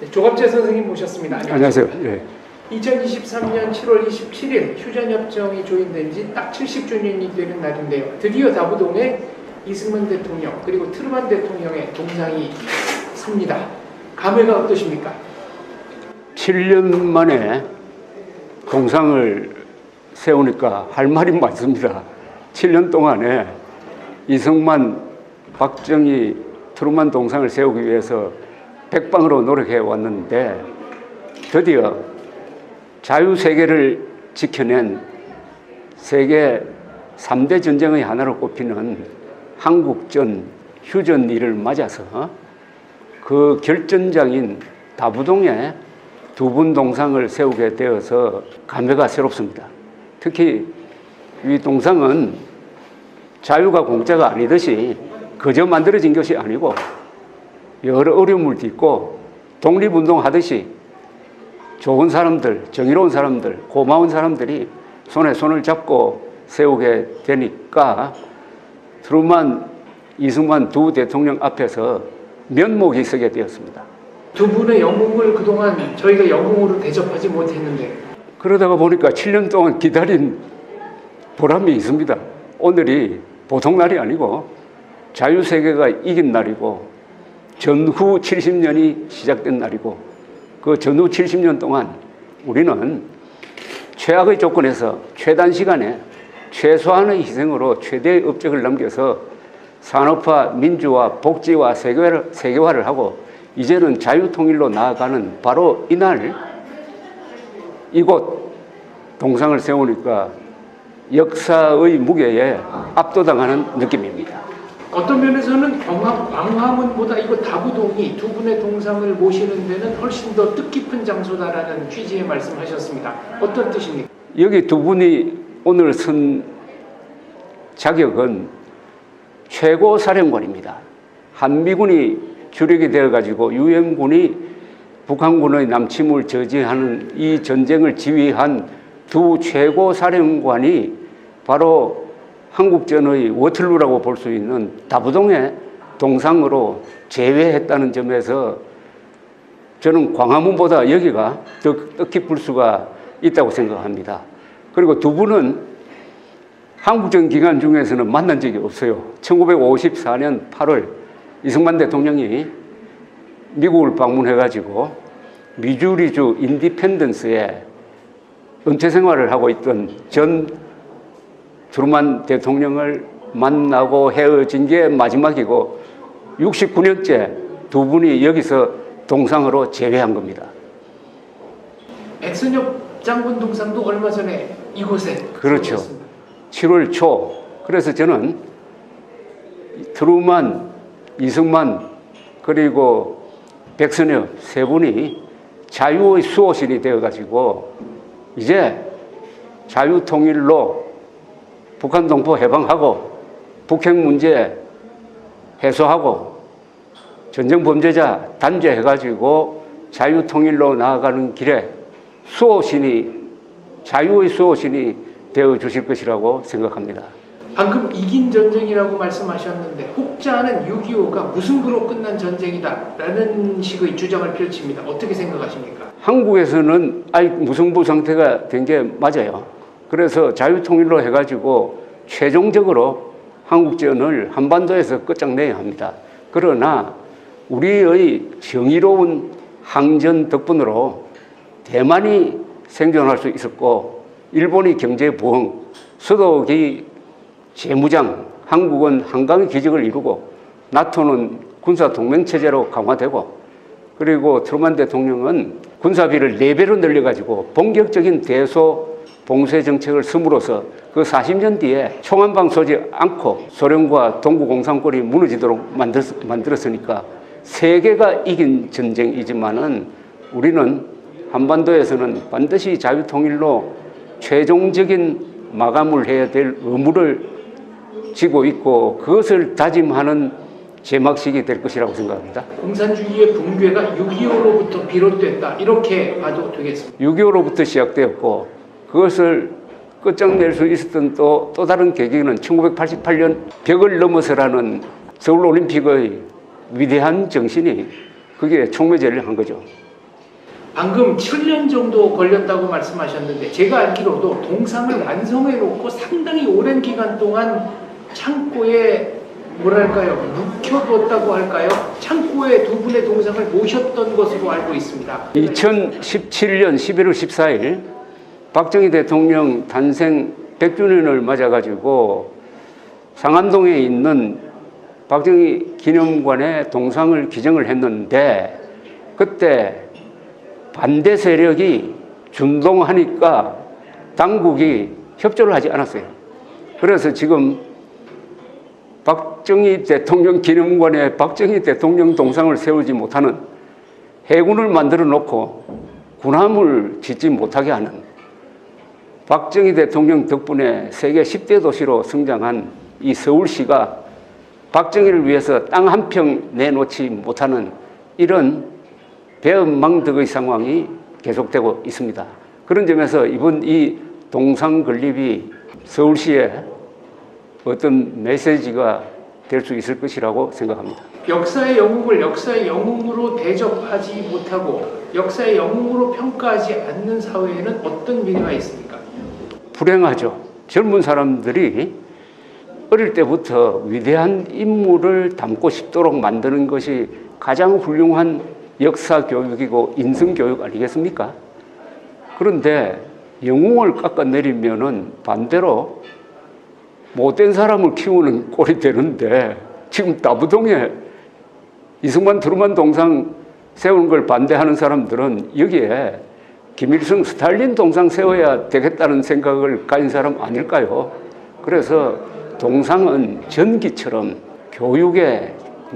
네, 조갑재 선생님 모셨습니다. 안녕하세요. 예. 2023년 7월 27일 휴전협정이 조인된 지 딱 70주년이 되는 날인데요. 드디어 다부동에 이승만 대통령 그리고 트루만 대통령의 동상이 섭니다. 감회가 어떠십니까? 7년 만에 동상을 세우니까 할 말이 많습니다. 7년 동안에 이승만, 박정희, 트루만 동상을 세우기 위해서 백방으로 노력해 왔는데 드디어 자유세계를 지켜낸 세계 3대 전쟁의 하나로 꼽히는 한국전, 휴전일을 맞아서 그 결전장인 다부동에 두 분 동상을 세우게 되어서 감회가 새롭습니다. 특히 이 동상은 자유가 공짜가 아니듯이 그저 만들어진 것이 아니고 여러 어려움을 딛고 독립운동 하듯이 좋은 사람들, 정의로운 사람들, 고마운 사람들이 손에 손을 잡고 세우게 되니까 트루만, 이승만 두 대통령 앞에서 면목이 서게 되었습니다. 두 분의 영웅을 그동안 저희가 영웅으로 대접하지 못했는데 그러다가 보니까 7년 동안 기다린 보람이 있습니다. 오늘이 보통 날이 아니고 자유세계가 이긴 날이고 전후 70년이 시작된 날이고 그 전후 70년 동안 우리는 최악의 조건에서 최단 시간에 최소한의 희생으로 최대의 업적을 남겨서 산업화, 민주화, 복지화, 세계화를 하고 이제는 자유통일로 나아가는 바로 이날 이곳 동상을 세우니까 역사의 무게에 압도당하는 느낌입니다. 어떤 면에서는 광화문보다 이곳 다부동이 두 분의 동상을 모시는 데는 훨씬 더 뜻깊은 장소다라는 취지의 말씀하셨습니다. 어떤 뜻입니까? 여기 두 분이 오늘 선 자격은 최고사령관입니다. 한미군이 주력이 되어가지고 유엔군이 북한군의 남침을 저지하는 이 전쟁을 지휘한 두 최고사령관이 바로 한국전의 워틀루라고 볼 수 있는 다부동의 동상으로 제외했다는 점에서 저는 광화문보다 여기가 더 뜻깊을 수가 있다고 생각합니다. 그리고 두 분은 한국전 기간 중에서는 만난 적이 없어요. 1954년 8월 이승만 대통령이 미국을 방문해가지고 미주리주 인디펜던스에 은퇴 생활을 하고 있던 전 트루만 대통령을 만나고 헤어진 게 마지막이고 69년째 두 분이 여기서 동상으로 재회한 겁니다. 백선엽 장군 동상도 얼마 전에 이곳에 그렇죠. 세워졌습니다. 7월 초. 그래서 저는 트루만, 이승만 그리고 백선엽 세 분이 자유의 수호신이 되어가지고 이제 자유통일로 북한 동포 해방하고 북핵 문제 해소하고 전쟁 범죄자 단죄해가지고 자유통일로 나아가는 길에 수호신이 자유의 수호신이 되어 주실 것이라고 생각합니다. 방금 이긴 전쟁이라고 말씀하셨는데 혹자는 6.25가 무승부로 끝난 전쟁이다라는 식의 주장을 펼칩니다. 어떻게 생각하십니까? 한국에서는 아직 무승부 상태가 된 게 맞아요. 그래서 자유통일로 해가지고 최종적으로 한국전을 한반도에서 끝장내야 합니다. 그러나 우리의 정의로운 항전 덕분으로 대만이 생존할 수 있었고 일본이 경제 부흥, 서독이 재무장, 한국은 한강의 기적을 이루고 나토는 군사 동맹체제로 강화되고 그리고 트루만 대통령은 군사비를 4배로 늘려가지고 본격적인 대소 봉쇄 정책을 쓰므로써 그 40년 뒤에 총 한 방 쏘지 않고 소련과 동구공산권이 무너지도록 만들었으니까 세계가 이긴 전쟁이지만은 우리는 한반도에서는 반드시 자유통일로 최종적인 마감을 해야 될 의무를 지고 있고 그것을 다짐하는 제막식이 될 것이라고 생각합니다. 공산주의의 붕괴가 6.25로부터 비롯됐다 이렇게 봐도 되겠습니다. 6.25로부터 시작되었고 그것을 끝장낼 수 있었던 또 다른 계기는 1988년 벽을 넘어서라는 서울올림픽의 위대한 정신이 그게 촉매제를 한 거죠. 방금 7년 정도 걸렸다고 말씀하셨는데 제가 알기로도 동상을 완성해 놓고 상당히 오랜 기간 동안 창고에 뭐랄까요, 묵혀뒀다고 할까요? 창고에 두 분의 동상을 모셨던 것으로 알고 있습니다. 2017년 11월 14일 박정희 대통령 탄생 100주년을 맞아가지고 상암동에 있는 박정희 기념관에 동상을 기증을 했는데 그때 반대 세력이 준동하니까 당국이 협조를 하지 않았어요. 그래서 지금 박정희 대통령 기념관에 박정희 대통령 동상을 세우지 못하는 해군을 만들어 놓고 군함을 짓지 못하게 하는 박정희 대통령 덕분에 세계 10대 도시로 성장한 이 서울시가 박정희를 위해서 땅 한 평 내놓지 못하는 이런 배은망덕의 상황이 계속되고 있습니다. 그런 점에서 이번 이 동상 건립이 서울시에 어떤 메시지가 될 수 있을 것이라고 생각합니다. 역사의 영웅을 역사의 영웅으로 대접하지 못하고 역사의 영웅으로 평가하지 않는 사회에는 어떤 미래가 있습니까? 불행하죠. 젊은 사람들이 어릴 때부터 위대한 인물을 닮고 싶도록 만드는 것이 가장 훌륭한 역사 교육이고 인성 교육 아니겠습니까? 그런데 영웅을 깎아내리면은 반대로 못된 사람을 키우는 꼴이 되는데 지금 나부동에 이승만 트루만 동상 세우는 걸 반대하는 사람들은 여기에 김일성 스탈린 동상 세워야 되겠다는 생각을 가진 사람 아닐까요? 그래서 동상은 전기처럼 교육에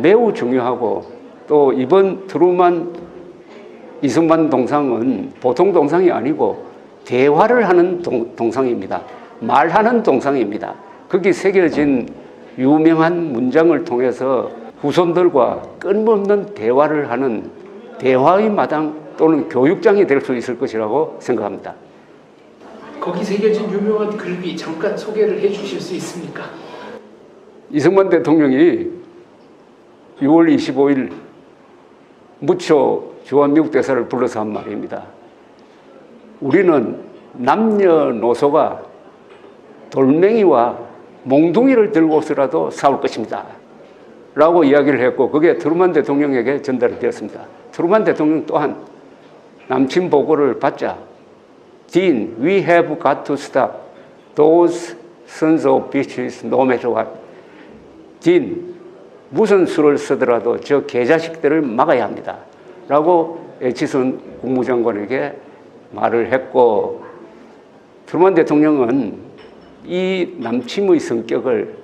매우 중요하고 또 이번 트루만 이승만 동상은 보통 동상이 아니고 대화를 하는 동상입니다. 말하는 동상입니다. 거기 새겨진 유명한 문장을 통해서 후손들과 끊임없는 대화를 하는 대화의 마당 또는 교육장이 될 수 있을 것이라고 생각합니다. 거기 새겨진 유명한 글귀 잠깐 소개를 해주실 수 있습니까? 이승만 대통령이 6월 25일 무초 주한미국 대사를 불러서 한 말입니다. 우리는 남녀노소가 돌멩이와 몽둥이를 들고서라도 싸울 것입니다. 라고 이야기를 했고 그게 트루만 대통령에게 전달이 되었습니다. 트루만 대통령 또한 남친 보고를 받자 Dean, we have got to stop those sons of bitches no matter what. Dean, 무슨 수를 쓰더라도 저 개자식들을 막아야 합니다. 라고 에치슨 국무장관에게 말을 했고 트루만 대통령은 이 남침의 성격을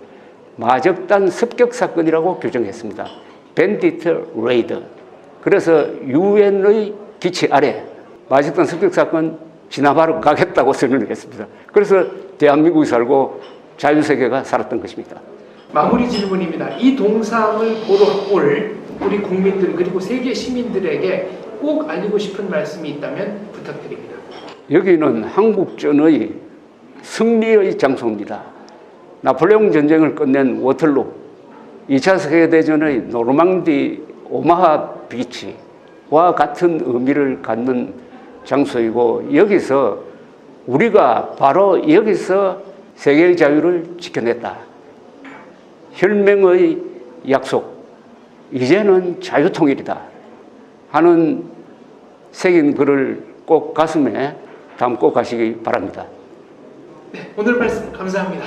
마적단 습격 사건이라고 규정했습니다. Bandit Raid. 그래서 유엔의 기치 아래 마적단 습격 사건 진압하러 가겠다고 선언했습니다. 그래서 대한민국이 살고 자유세계가 살았던 것입니다. 마무리 질문입니다. 이 동상을 보러 올 우리 국민들 그리고 세계 시민들에게 꼭 알리고 싶은 말씀이 있다면 부탁드립니다. 여기는 한국전의 승리의 장소입니다. 나폴레옹 전쟁을 끝낸 워털루, 2차 세계대전의 노르망디 오마하 비치와 같은 의미를 갖는 장소이고 여기서 우리가 바로 여기서 세계의 자유를 지켜냈다. 혈맹의 약속, 이제는 자유통일이다 하는 새긴 글을 꼭 가슴에 담고 가시기 바랍니다. 네, 오늘 말씀 감사합니다.